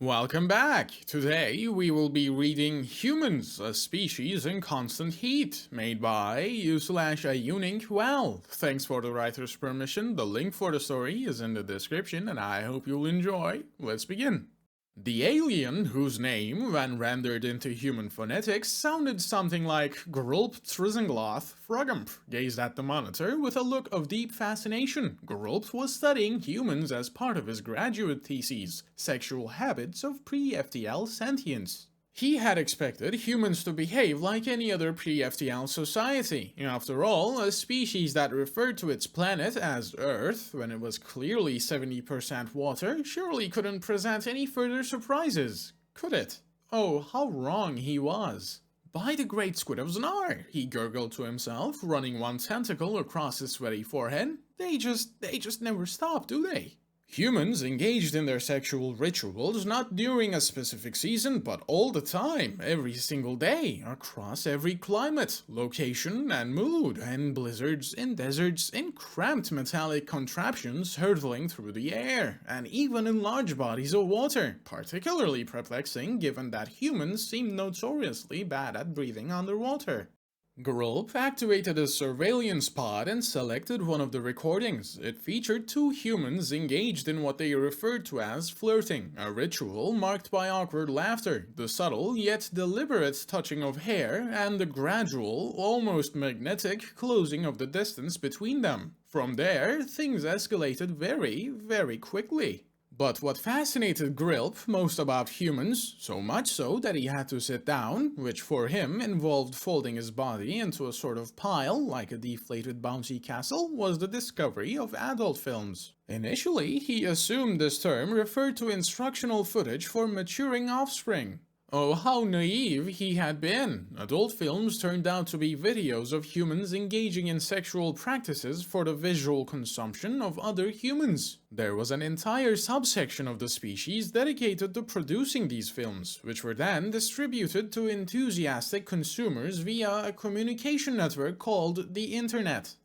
Welcome back! Today we will be reading Humans, a Species in Constant Heat, made by aiyuninkwell. Thanks for the writer's permission. The link for the story is in the description and I hope you'll enjoy. Let's begin. The alien, whose name, when rendered into human phonetics, sounded something like Grulp Trizengloth Frogump, gazed at the monitor with a look of deep fascination. Grulp was studying humans as part of his graduate thesis, Sexual Habits of Pre-FTL Sentience. He had expected humans to behave like any other pre-FTL society. After all, a species that referred to its planet as Earth, when it was clearly 70% water, surely couldn't present any further surprises, could it? Oh, how wrong he was. By the great squid of Znar, he gurgled to himself, running one tentacle across his sweaty forehead. They just never stop, do they? Humans engaged in their sexual rituals not during a specific season, but all the time, every single day, across every climate, location, and mood, in blizzards, in deserts, in cramped metallic contraptions hurtling through the air, and even in large bodies of water, particularly perplexing given that humans seem notoriously bad at breathing underwater. Grulp activated a surveillance pod and selected one of the recordings. It featured two humans engaged in what they referred to as flirting, a ritual marked by awkward laughter, the subtle yet deliberate touching of hair, and the gradual, almost magnetic closing of the distance between them. From there, things escalated very quickly. But what fascinated Grulp most about humans, so much so that he had to sit down, which for him involved folding his body into a sort of pile like a deflated bouncy castle, was the discovery of adult films. Initially, he assumed this term referred to instructional footage for maturing offspring. Oh, how naive he had been! Adult films turned out to be videos of humans engaging in sexual practices for the visual consumption of other humans. There was an entire subsection of the species dedicated to producing these films, which were then distributed to enthusiastic consumers via a communication network called the Internet.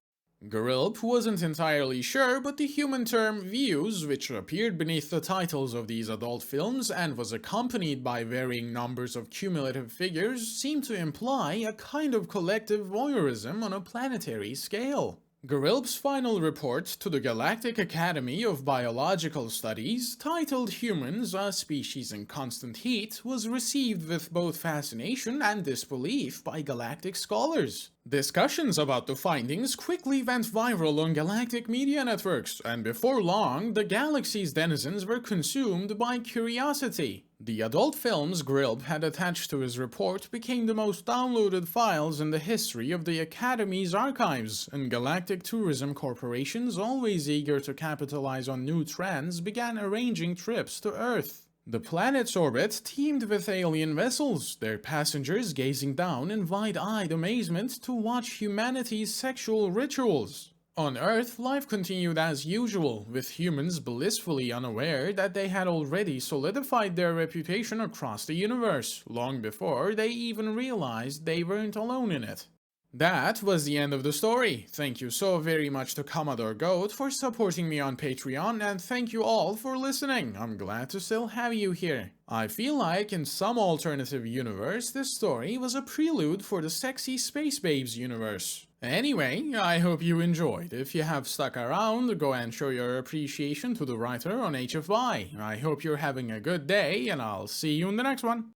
Grulp wasn't entirely sure, but the human term views, which appeared beneath the titles of these adult films and was accompanied by varying numbers of cumulative figures, seemed to imply a kind of collective voyeurism on a planetary scale. Grulp's final report to the Galactic Academy of Biological Studies, titled Humans, a Species in Constant Heat, was received with both fascination and disbelief by galactic scholars. Discussions about the findings quickly went viral on galactic media networks, and before long, the galaxy's denizens were consumed by curiosity. The adult films Grulp had attached to his report became the most downloaded files in the history of the Academy's archives, and galactic tourism corporations, always eager to capitalize on new trends, began arranging trips to Earth. The planet's orbit teemed with alien vessels, their passengers gazing down in wide-eyed amazement to watch humanity's sexual rituals. On Earth, life continued as usual, with humans blissfully unaware that they had already solidified their reputation across the universe, long before they even realized they weren't alone in it. That was the end of the story. Thank you so very much to Commodore Goat for supporting me on Patreon, and thank you all for listening. I'm glad to still have you here. I feel like in some alternative universe, this story was a prelude for the sexy Space Babes universe. Anyway, I hope you enjoyed. If you have stuck around, go and show your appreciation to the writer on HFY. I hope you're having a good day, and I'll see you in the next one.